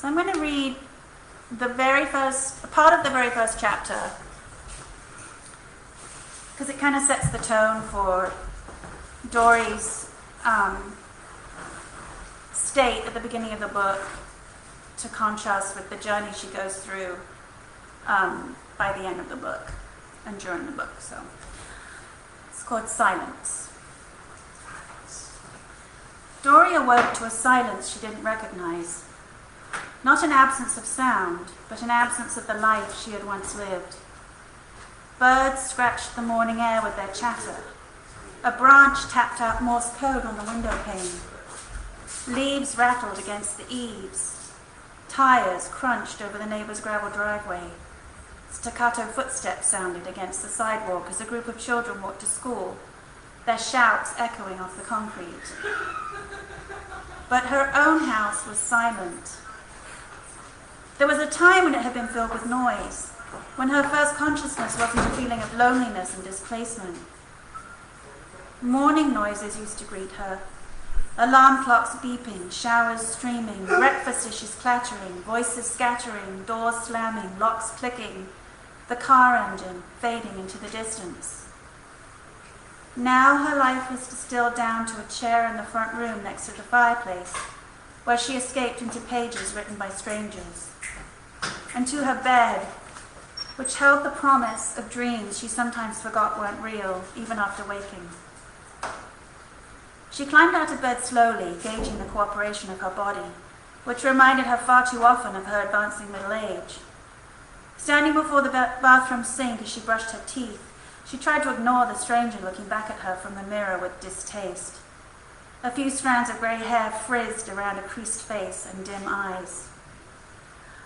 So I'm going to read part of the very first chapter, because it kind of sets the tone for Dory's state at the beginning of the book, to contrast with the journey she goes through by the end of the book and during the book. So it's called Silence. Dory awoke to a silence she didn't recognize. Not an absence of sound, but an absence of the life she had once lived. Birds scratched the morning air with their chatter. A branch tapped out Morse code on the window pane. Leaves rattled against the eaves. Tires crunched over the neighbor's gravel driveway. Staccato footsteps sounded against the sidewalk as a group of children walked to school, their shouts echoing off the concrete. But her own house was silent. There was a time when it had been filled with noise, when her first consciousness wasn't a feeling of loneliness and displacement. Morning noises used to greet her. Alarm clocks beeping, showers streaming, breakfast dishes clattering, voices scattering, doors slamming, locks clicking, the car engine fading into the distance. Now her life was distilled down to a chair in the front room next to the fireplace, where she escaped into pages written by strangers, and to her bed, which held the promise of dreams she sometimes forgot weren't real, even after waking. She climbed out of bed slowly, gauging the cooperation of her body, which reminded her far too often of her advancing middle age. Standing before the bathroom sink as she brushed her teeth, she tried to ignore the stranger looking back at her from the mirror with distaste. A few strands of grey hair frizzed around a creased face and dim eyes.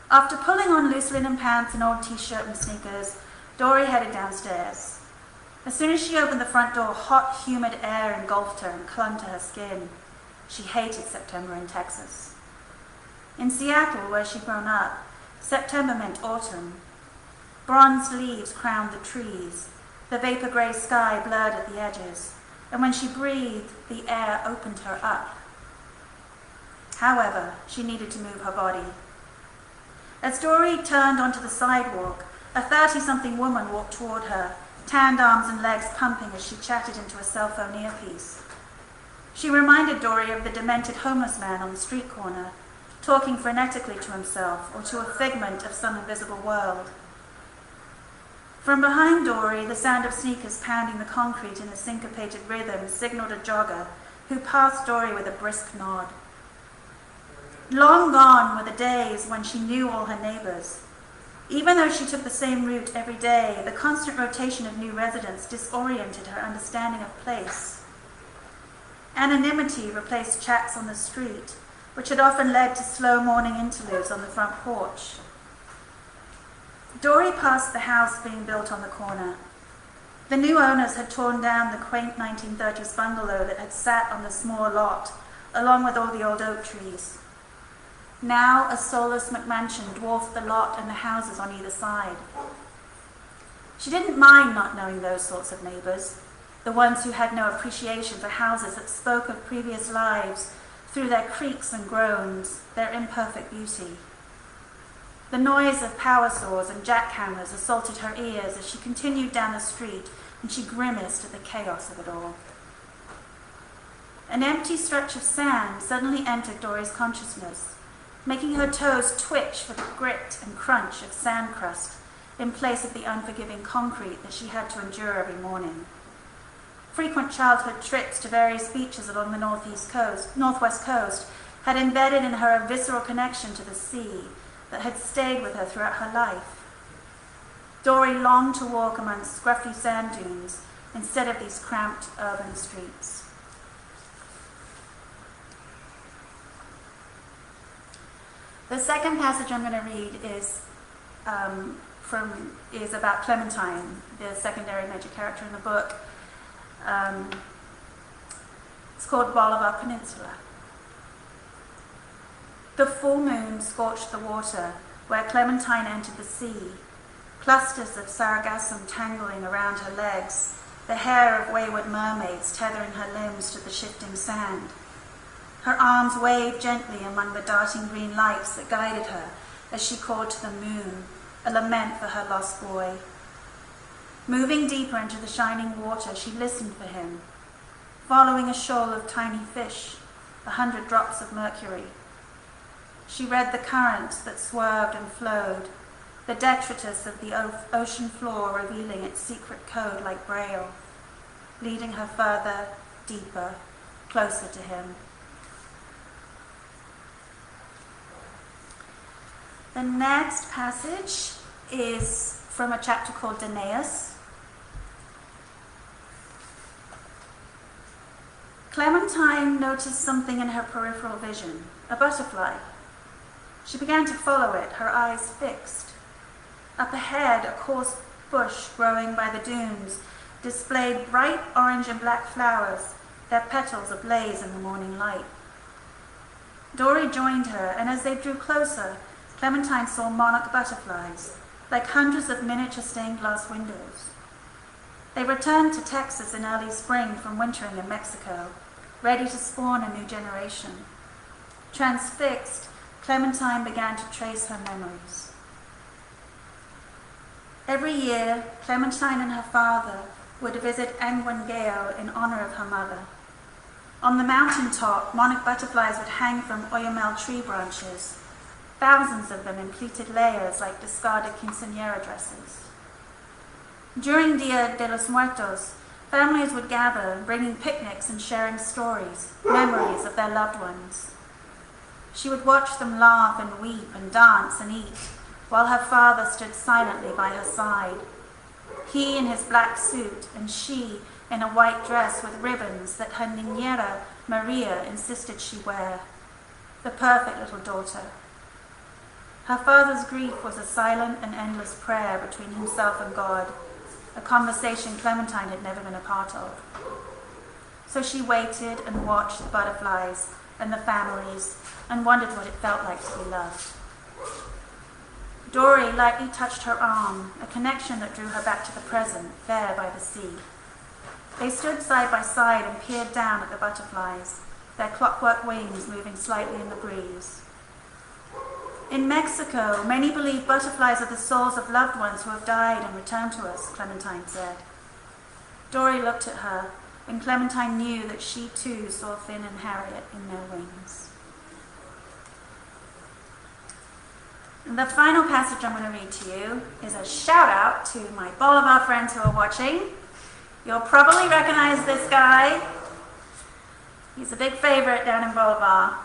After pulling on loose linen pants, an old t-shirt and sneakers, Dory headed downstairs. As soon as she opened the front door, hot, humid air engulfed her and clung to her skin. She hated September in Texas. In Seattle, where she'd grown up, September meant autumn. Bronzed leaves crowned the trees. The vapor-grey sky blurred at the edges, and when she breathed, the air opened her up. However, she needed to move her body. As Dory turned onto the sidewalk, a 30-something woman walked toward her, tanned arms and legs pumping as she chatted into a cell phone earpiece. She reminded Dory of the demented homeless man on the street corner, talking frenetically to himself or to a figment of some invisible world. From behind Dory, the sound of sneakers pounding the concrete in a syncopated rhythm signaled a jogger who passed Dory with a brisk nod. Long gone were the days when she knew all her neighbors. Even though she took the same route every day, the constant rotation of new residents disoriented her understanding of place. Anonymity replaced chats on the street, which had often led to slow morning interludes on the front porch. Dory passed the house being built on the corner. The new owners had torn down the quaint 1930s bungalow that had sat on the small lot, along with all the old oak trees. Now a soulless McMansion dwarfed the lot and the houses on either side. She didn't mind not knowing those sorts of neighbors, the ones who had no appreciation for houses that spoke of previous lives through their creaks and groans, their imperfect beauty. The noise of power saws and jackhammers assaulted her ears as she continued down the street, and she grimaced at the chaos of it all. An empty stretch of sand suddenly entered Dory's consciousness, making her toes twitch for the grit and crunch of sand crust in place of the unforgiving concrete that she had to endure every morning. Frequent childhood trips to various beaches along the northwest coast had embedded in her a visceral connection to the sea that had stayed with her throughout her life. Dory longed to walk among scruffy sand dunes instead of these cramped urban streets. The second passage I'm going to read is about Clementine, the secondary major character in the book. It's called Bolivar Peninsula. The full moon scorched the water where Clementine entered the sea, clusters of sargassum tangling around her legs, the hair of wayward mermaids tethering her limbs to the shifting sand. Her arms waved gently among the darting green lights that guided her as she called to the moon, a lament for her lost boy. Moving deeper into the shining water, she listened for him, following a shoal of tiny fish, 100 drops of mercury. She read the currents that swerved and flowed, the detritus of the ocean floor revealing its secret code like braille, leading her further, deeper, closer to him. The next passage is from a chapter called Aeneas. Clementine noticed something in her peripheral vision, a butterfly. She began to follow it, her eyes fixed. Up ahead, a coarse bush growing by the dunes displayed bright orange and black flowers, their petals ablaze in the morning light. Dory joined her, and as they drew closer, Clementine saw monarch butterflies, like hundreds of miniature stained glass windows. They returned to Texas in early spring from wintering in Mexico, ready to spawn a new generation. Transfixed, Clementine began to trace her memories. Every year, Clementine and her father would visit Anguangale in honor of her mother. On the mountaintop, monarch butterflies would hang from oyamel tree branches, thousands of them in pleated layers like discarded quinceañera dresses. During Dia de los Muertos, families would gather, bringing picnics and sharing stories, memories of their loved ones. She would watch them laugh and weep and dance and eat, while her father stood silently by her side. He in his black suit, and she in a white dress with ribbons that her niñera, Maria, insisted she wear. The perfect little daughter. Her father's grief was a silent and endless prayer between himself and God, a conversation Clementine had never been a part of. So she waited and watched the butterflies and the families and wondered what it felt like to be loved. Dory lightly touched her arm, a connection that drew her back to the present, there by the sea. They stood side by side and peered down at the butterflies, their clockwork wings moving slightly in the breeze. In Mexico, many believe butterflies are the souls of loved ones who have died and returned to us, Clementine said. Dory looked at her, and Clementine knew that she too saw Finn and Harriet in their wings. And the final passage I'm going to read to you is a shout out to my Bolivar friends who are watching. You'll probably recognize this guy. He's a big favorite down in Bolivar.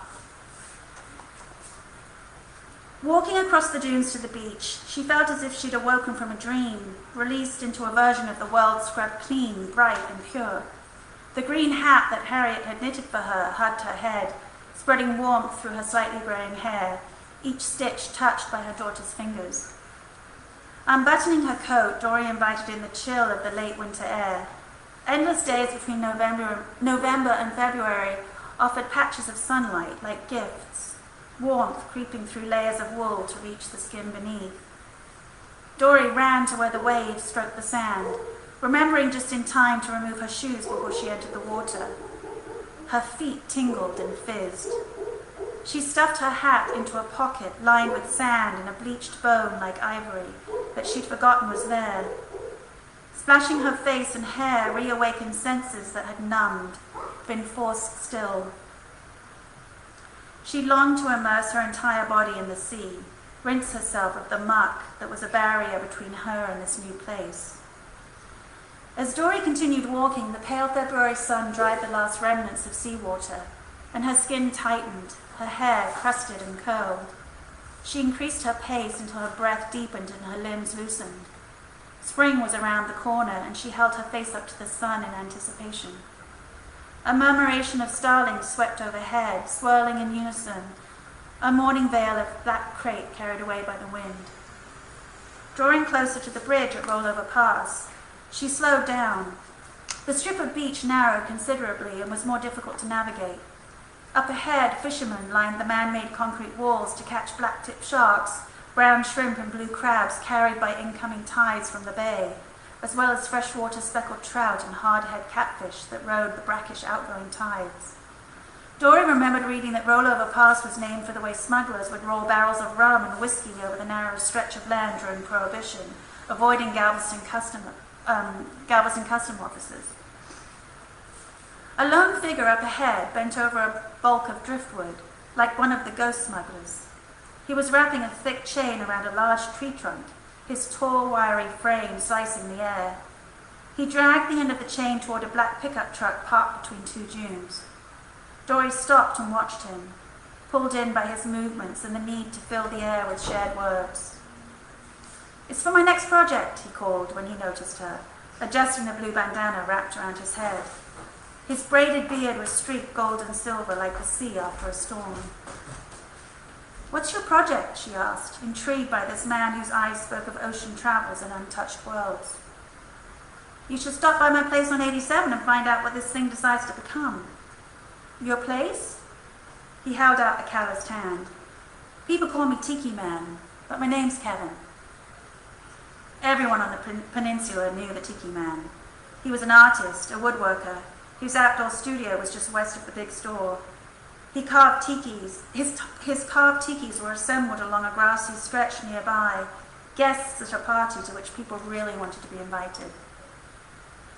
Walking across the dunes to the beach, she felt as if she'd awoken from a dream, released into a version of the world scrubbed clean, bright and pure. The green hat that Harriet had knitted for her hugged her head, spreading warmth through her slightly graying hair, each stitch touched by her daughter's fingers. Unbuttoning her coat, Dory invited in the chill of the late winter air. Endless days between November and February offered patches of sunlight like gifts, warmth creeping through layers of wool to reach the skin beneath. Dory ran to where the waves stroked the sand, remembering just in time to remove her shoes before she entered the water. Her feet tingled and fizzed. She stuffed her hat into a pocket lined with sand and a bleached bone like ivory that she'd forgotten was there. Splashing her face and hair reawakened senses that had numbed, been forced still. She longed to immerse her entire body in the sea, rinse herself of the muck that was a barrier between her and this new place. As Dory continued walking, the pale February sun dried the last remnants of seawater, and her skin tightened, her hair crusted and curled. She increased her pace until her breath deepened and her limbs loosened. Spring was around the corner, and she held her face up to the sun in anticipation. A murmuration of starlings swept overhead, swirling in unison, a morning veil of black crepe carried away by the wind. Drawing closer to the bridge at Rollover Pass, she slowed down. The strip of beach narrowed considerably and was more difficult to navigate. Up ahead, fishermen lined the man-made concrete walls to catch black-tipped sharks, brown shrimp and blue crabs carried by incoming tides from the bay, as well as freshwater speckled trout and hardhead catfish that rode the brackish outgoing tides. Dory remembered reading that Rollover Pass was named for the way smugglers would roll barrels of rum and whiskey over the narrow stretch of land during Prohibition, avoiding Galveston custom officers. A lone figure up ahead bent over a bulk of driftwood, like one of the ghost smugglers. He was wrapping a thick chain around a large tree trunk, his tall, wiry frame slicing the air. He dragged the end of the chain toward a black pickup truck parked between two dunes. Dory stopped and watched him, pulled in by his movements and the need to fill the air with shared words. "It's for my next project," he called when he noticed her, adjusting the blue bandana wrapped around his head. His braided beard was streaked gold and silver like the sea after a storm. "What's your project?" she asked, intrigued by this man whose eyes spoke of ocean travels and untouched worlds. "You should stop by my place on 87 and find out what this thing decides to become." "Your place?" He held out a calloused hand. "People call me Tiki Man, but my name's Kevin." Everyone on the peninsula knew the Tiki Man. He was an artist, a woodworker, whose outdoor studio was just west of the big store. He carved tikis. His carved tikis were assembled along a grassy stretch nearby, guests at a party to which people really wanted to be invited.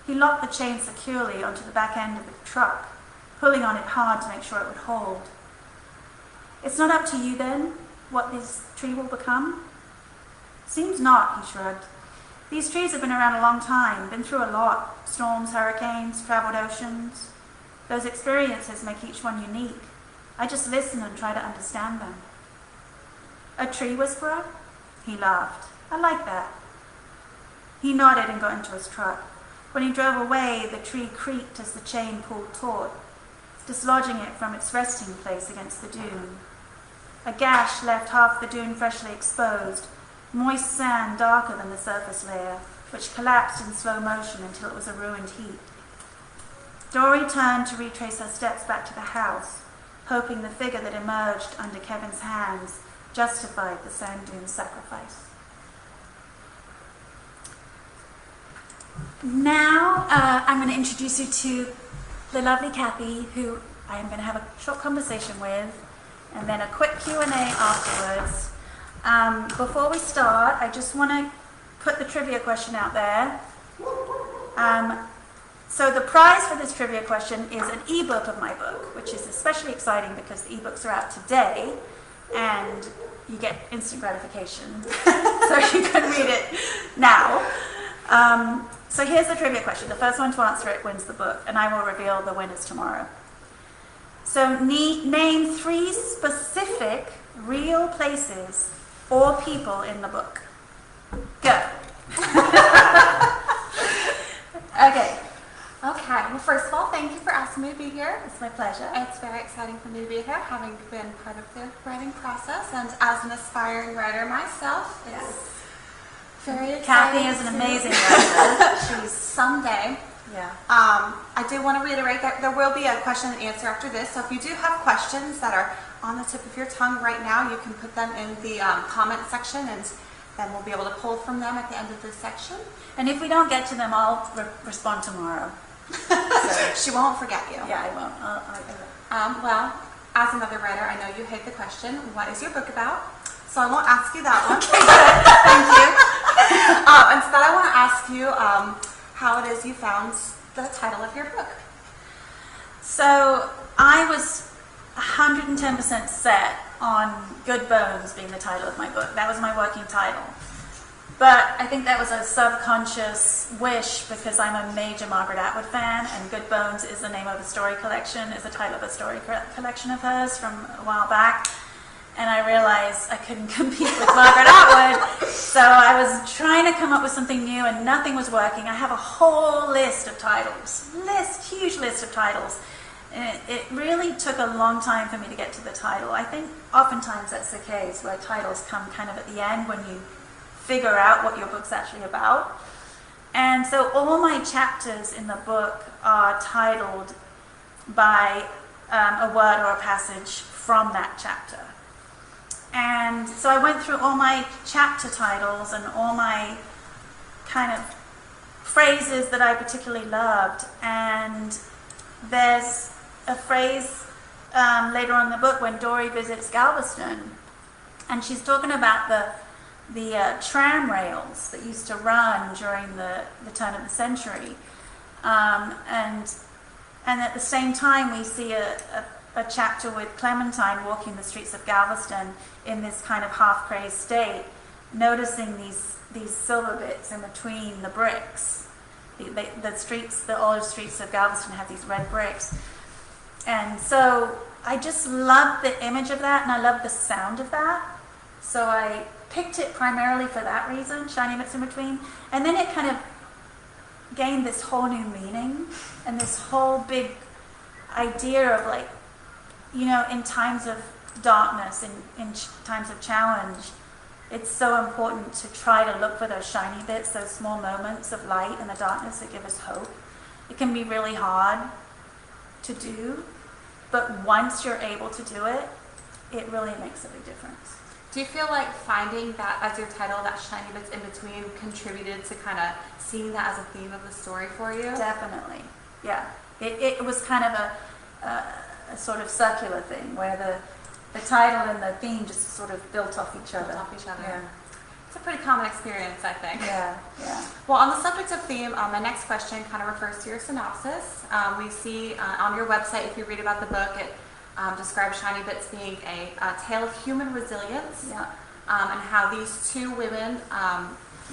He locked the chain securely onto the back end of the truck, pulling on it hard to make sure it would hold. "It's not up to you, then, what this tree will become?" "Seems not," he shrugged. "These trees have been around a long time, been through a lot. Storms, hurricanes, traveled oceans. Those experiences make each one unique. I just listen and try to understand them." "A tree whisperer?" He laughed. "I like that." He nodded and got into his truck. When he drove away, the tree creaked as the chain pulled taut, dislodging it from its resting place against the dune. A gash left half the dune freshly exposed, moist sand darker than the surface layer, which collapsed in slow motion until it was a ruined heap. Dory turned to retrace her steps back to the house, hoping the figure that emerged under Kevin's hands justified the sand dune sacrifice. Now I'm going to introduce you to the lovely Kathy, who I am going to have a short conversation with, and then a quick Q&A afterwards. Before we start, I just want to put the trivia question out there. So the prize for this trivia question is an ebook of my book, which is especially exciting because the ebooks are out today, and you get instant gratification, so you can read it now. So here's the trivia question. The first one to answer it wins the book, and I will reveal the winners tomorrow. So name 3 specific real places or people in the book. Go. Okay. Okay, well, first of all, thank you for asking me to be here. It's my pleasure. It's very exciting for me to be here, having been part of the writing process, and as an aspiring writer myself, it's very exciting. Kathy is an amazing writer. She's someday. Yeah. I do want to reiterate that there will be a question and answer after this, so if you do have questions that are on the tip of your tongue right now, you can put them in the comment section, and then we'll be able to pull from them at the end of this section. And if we don't get to them, I'll respond tomorrow. She won't forget you. Yeah, I won't. Well, as another writer, I know you hate the question, what is your book about? So I won't ask you that one. Thank you. Instead, I want to ask you how it is you found the title of your book. So I was 110% set on Good Bones being the title of my book. That was my working title. But I think that was a subconscious wish because I'm a major Margaret Atwood fan, and Good Bones is the name of a story collection, is the title of a story collection of hers from a while back. And I realized I couldn't compete with Margaret Atwood, so I was trying to come up with something new and nothing was working. I have a whole list of titles, huge list of titles. And it really took a long time for me to get to the title. I think oftentimes that's the case, where titles come kind of at the end when you figure out what your book's actually about. And so all my chapters in the book are titled by a word or a passage from that chapter. And so I went through all my chapter titles and all my kind of phrases that I particularly loved. And there's a phrase later on in the book when Dory visits Galveston, and she's talking about the tram rails that used to run during the turn of the century, and at the same time we see a chapter with Clementine walking the streets of Galveston in this kind of half-crazed state, noticing these silver bits in between the bricks. The older streets of Galveston have these red bricks. And so I just love the image of that, and I love the sound of that. So I picked it primarily for that reason, shiny bits in between. And then it kind of gained this whole new meaning and this whole big idea of, like, you know, in times of darkness, in times of challenge, it's so important to try to look for those shiny bits, those small moments of light in the darkness that give us hope. It can be really hard to do, but once you're able to do it, it really makes a big difference. Do you feel like finding that, as your title, that shiny bits in between, contributed to kind of seeing that as a theme of the story for you? Definitely, yeah. It was kind of a sort of circular thing where the title and the theme just sort of built off each other. Yeah. It's a pretty common experience, I think. Yeah. Well, on the subject of theme, my next question kind of refers to your synopsis. We see on your website, if you read about the book, it describes Shiny Bits being a tale of human resilience, and how these two women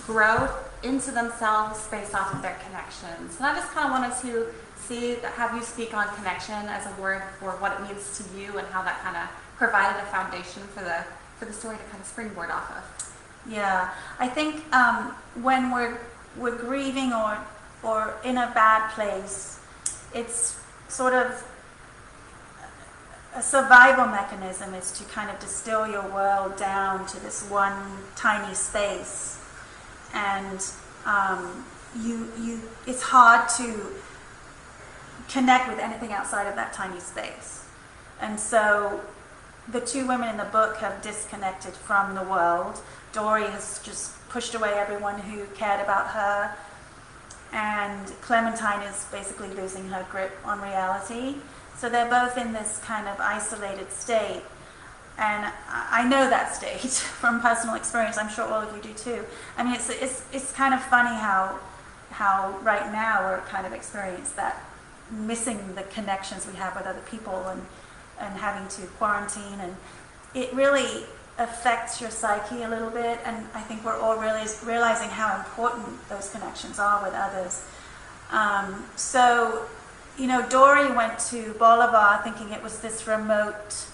grow into themselves based off of their connections. And I just kind of wanted to have you speak on connection as a word for what it means to you and how that kind of provided a foundation for the story to kind of springboard off of. Yeah, I think when we're grieving or in a bad place, it's sort of a survival mechanism is to kind of distill your world down to this one tiny space, and it's hard to connect with anything outside of that tiny space. And so the two women in the book have disconnected from the world. Dory has just pushed away everyone who cared about her, and Clementine is basically losing her grip on reality. So they're both in this kind of isolated state. And I know that state from personal experience. I'm sure all of you do too. I mean, it's kind of funny how right now we're kind of experiencing that, missing the connections we have with other people and having to quarantine, and it really affects your psyche a little bit, and I think we're all really realizing how important those connections are with others. So, you know, Dory went to Bolivar thinking it was this remote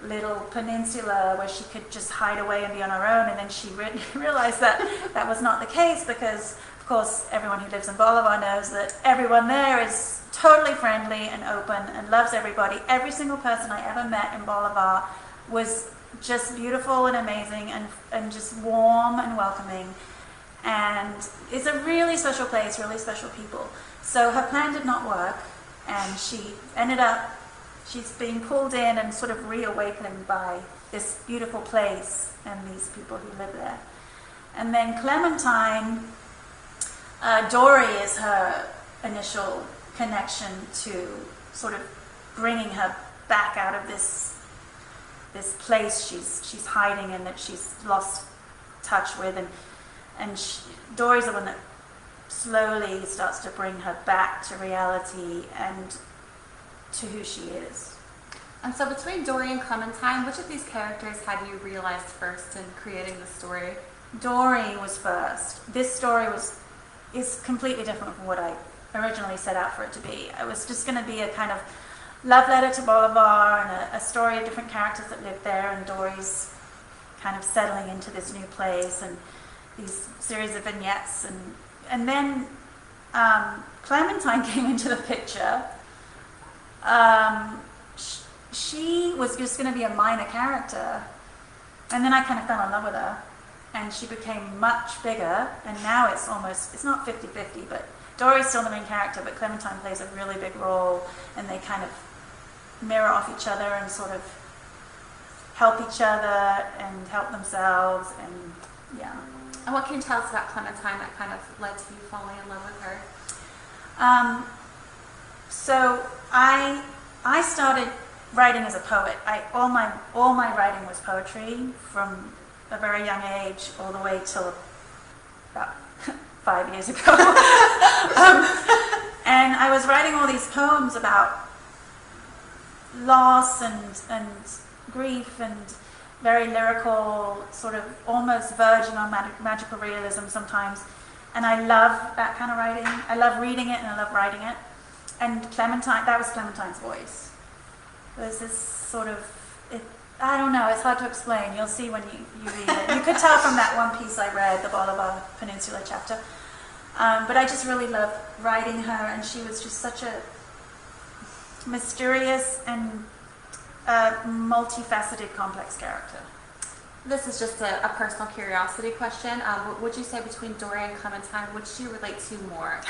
little peninsula where she could just hide away and be on her own, and then she realized that that was not the case, because of course everyone who lives in Bolivar knows that everyone there is totally friendly and open and loves everybody. Every single person I ever met in Bolivar was just beautiful and amazing and just warm and welcoming, and it's a really special place, really special people. So her plan did not work, and she's being pulled in and sort of reawakened by this beautiful place and these people who live there. And then Clementine, Dory is her initial connection to sort of bringing her back out of this place she's hiding in, that she's lost touch with, and Dory's the one that slowly starts to bring her back to reality and to who she is. And so between Dory and Clementine, which of these characters had you realized first in creating the story? Dory was first. This story is completely different from what I originally set out for it to be. It was just going to be a kind of love letter to Bolivar and a story of different characters that lived there, and Dory's kind of settling into this new place and these series of vignettes, and then Clementine came into the picture. She was just going to be a minor character, and then I kind of fell in love with her, and she became much bigger, and now it's not 50-50, but Dory's still the main character, but Clementine plays a really big role, and they kind of mirror off each other and sort of help each other and help themselves, and yeah. And what can you tell us about Clementine that kind of led to you falling in love with her? So I started writing as a poet. All my writing was poetry from a very young age all the way till about 5 years ago. And I was writing all these poems about loss and grief and very lyrical, sort of almost verging on magical realism sometimes. And I love that kind of writing. I love reading it and I love writing it. And Clementine, that was Clementine's voice. There's this sort of, I don't know, it's hard to explain. You'll see when you read it. You could tell from that one piece I read, the Bolivar Peninsula chapter. But I just really loved writing her, and she was just such a mysterious and multifaceted, complex character. This is just a personal curiosity question. Would you say between Dory and Clementine, which do you relate to more?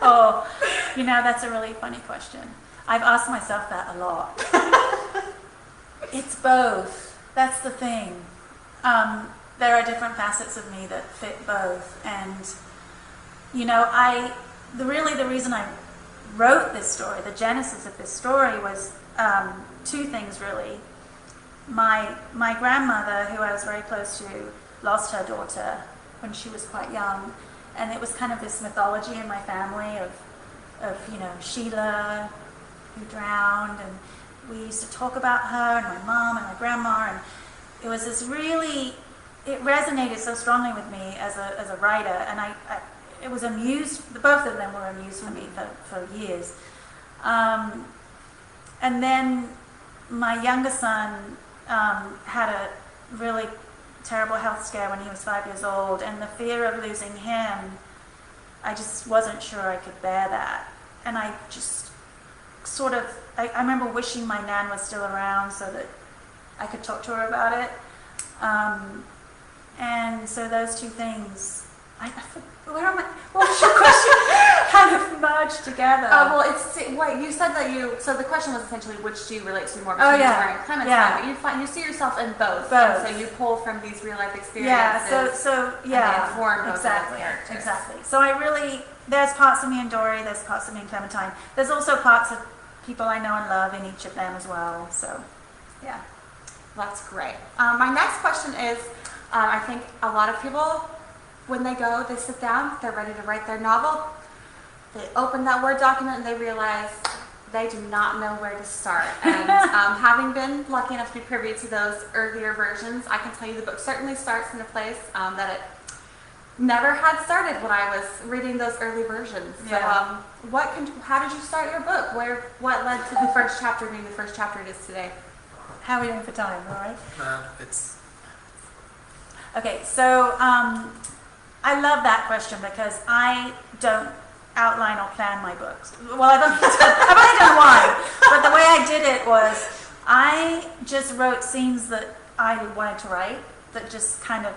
Oh, that's a really funny question. I've asked myself that a lot. It's both. That's the thing. There are different facets of me that fit both. And, the reason I wrote this story, the genesis of this story was two things really. My grandmother, who I was very close to, lost her daughter when she was quite young. And it was kind of this mythology in my family of Sheila who drowned, and we used to talk about her and my mom and my grandma, and it was this really, it resonated so strongly with me as a writer, and it was both of them were amused for me for years. And then my younger son had a really terrible health scare when he was 5 years old, and the fear of losing him, I just wasn't sure I could bear that. And I just I remember wishing my nan was still around so that I could talk to her about it. And so those two things, what was your question? Kind of merged together. You said that so the question was essentially which do you relate to more between Dory and Clementine, but you see yourself in both. And so you pull from these real life experiences. And they inform those characters. Exactly. So there's parts of me in Dory, there's parts of me in Clementine. There's also parts of people I know and love in each of them as well. So, yeah. That's great. My next question is, I think a lot of people, when they sit down, they're ready to write their novel. They open that Word document and they realize they do not know where to start. And having been lucky enough to be privy to those earlier versions, I can tell you the book certainly starts in a place that it never had started when I was reading those early versions. Yeah. So, how did you start your book? What led to the first chapter being the first chapter it is today? How are we doing for time? All right. It's okay. So I love that question because I don't outline or plan my books. Well, I've only done one, but the way I did it was I just wrote scenes that I wanted to write that just kind of,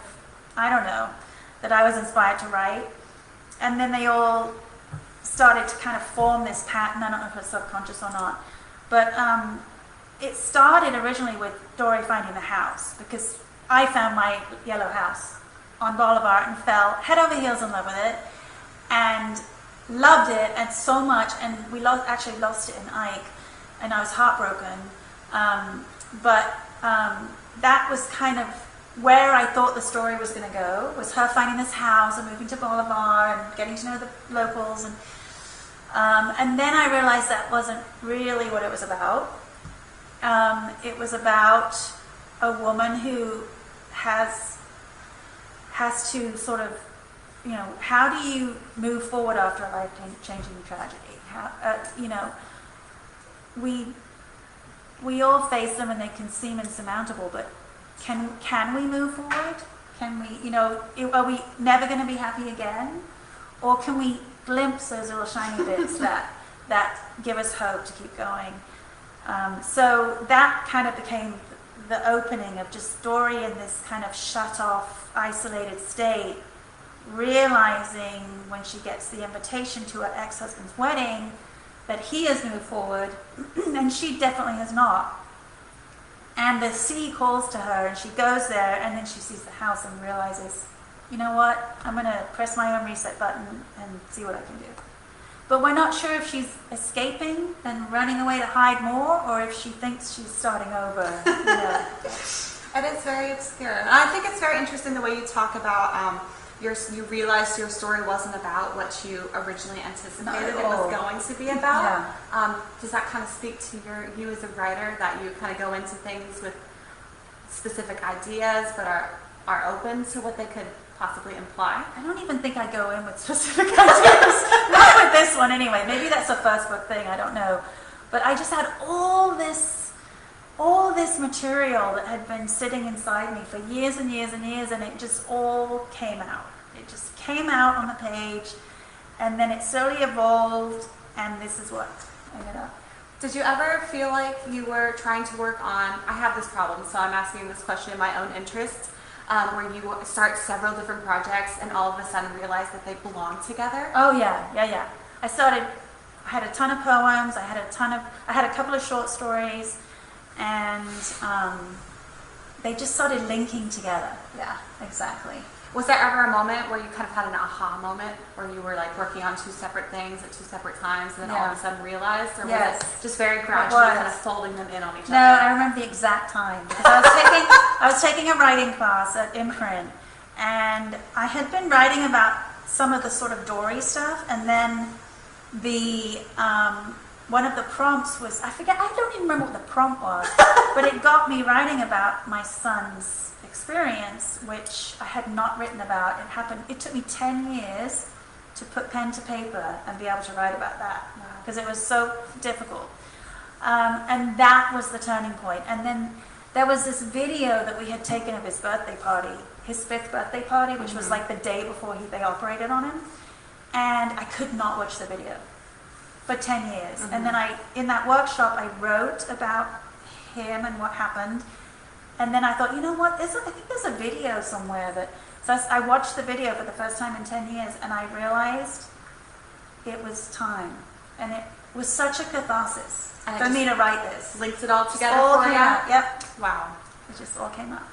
I don't know, that I was inspired to write. And then they all started to kind of form this pattern. I don't know if it's subconscious or not. But it started originally with Dory finding the house, because I found my yellow house on Bolivar and fell head over heels in love with it and loved it and so much. And we actually lost it in Ike, and I was heartbroken. But that was kind of where I thought the story was going to go, was her finding this house and moving to Bolivar and getting to know the locals. And then I realized that wasn't really what it was about. It was about a woman who has to sort of, how do you move forward after a life-changing tragedy? We all face them and they can seem insurmountable, but can we move forward? Can we, are we never going to be happy again? Or can we glimpse those little shiny bits that give us hope to keep going? So that kind of became the opening of just Dory in this kind of shut off, isolated state, realizing when she gets the invitation to her ex-husband's wedding that he has moved forward and she definitely has not. And the sea calls to her and she goes there, and then she sees the house and realizes, you know what, I'm going to press my own reset button and see what I can do. but we're not sure if she's escaping and running away to hide more, or if she thinks she's starting over. You know. It is very obscure. And I think it's very interesting the way you talk about you realized your story wasn't about what you originally anticipated it was going to be about. Yeah. Does that kind of speak to you as a writer, that you kind of go into things with specific ideas but are open to what they could possibly imply? I don't even think I go in with specific ideas. Not with this one anyway. Maybe that's a first book thing, I don't know. But I just had all this material that had been sitting inside me for years and years and years, and it just all came out. It just came out on the page, and then it slowly evolved, and this is what ended up. Did you ever feel like you were trying to work on, I have this problem, so I'm asking this question in my own interest, where you start several different projects and all of a sudden realize that they belong together? Oh yeah. I had a ton of poems, I had a couple of short stories, and they just started linking together. Yeah, exactly. Was there ever a moment where you kind of had an aha moment, where you were like working on two separate things at two separate times, and then all of a sudden realized, or was it just very gradually kind of folding them in on each other? No, I remember the exact time, because I was taking a writing class at Imprint, and I had been writing about some of the sort of Dory stuff, and then the one of the prompts was, I don't even remember what the prompt was, but it got me writing about my son's experience, which I had not written about. It took me 10 years to put pen to paper and be able to write about that, because it was so difficult. And that was the turning point. And then there was this video that we had taken of his birthday party, his 5th birthday party, which was like the day before they operated on him. And I could not watch the video for 10 years. And then in that workshop, I wrote about him and what happened. And then I thought, you know what, I think there's a video somewhere so I watched the video for the first time in 10 years, and I realized it was time. And it was such a catharsis for me to write this. Linked it all together for you? Yep. Wow. It just all came up.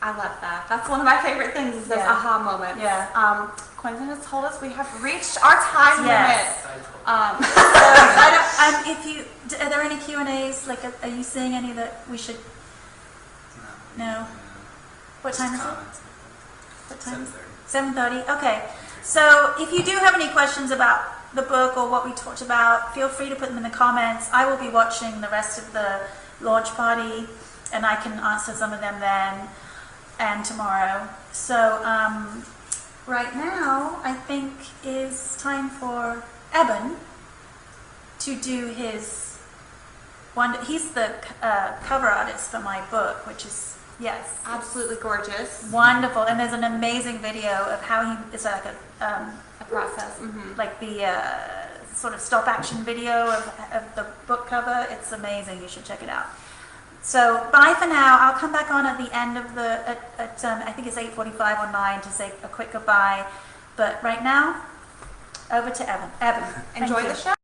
I love that. That's one of my favorite things, is those aha moments. Yeah. Quentin has told us we have reached our time limit. Are there any Q&As? Like, are you seeing any that we should? No. What time is it? What time? 7:30. Okay. So if you do have any questions about the book or what we talked about, feel free to put them in the comments. I will be watching the rest of the launch party, and I can answer some of them then and tomorrow. So right now, I think is time for Eben to do his one. He's the cover artist for my book, which is absolutely gorgeous, wonderful. And there's an amazing video of how it's like a process, like the sort of stop action video of the book cover. It's amazing. You should check it out. So bye for now. I'll come back on at the end of I think it's 8:45 or 9 to say a quick goodbye. But right now, over to Eben. Enjoy the show.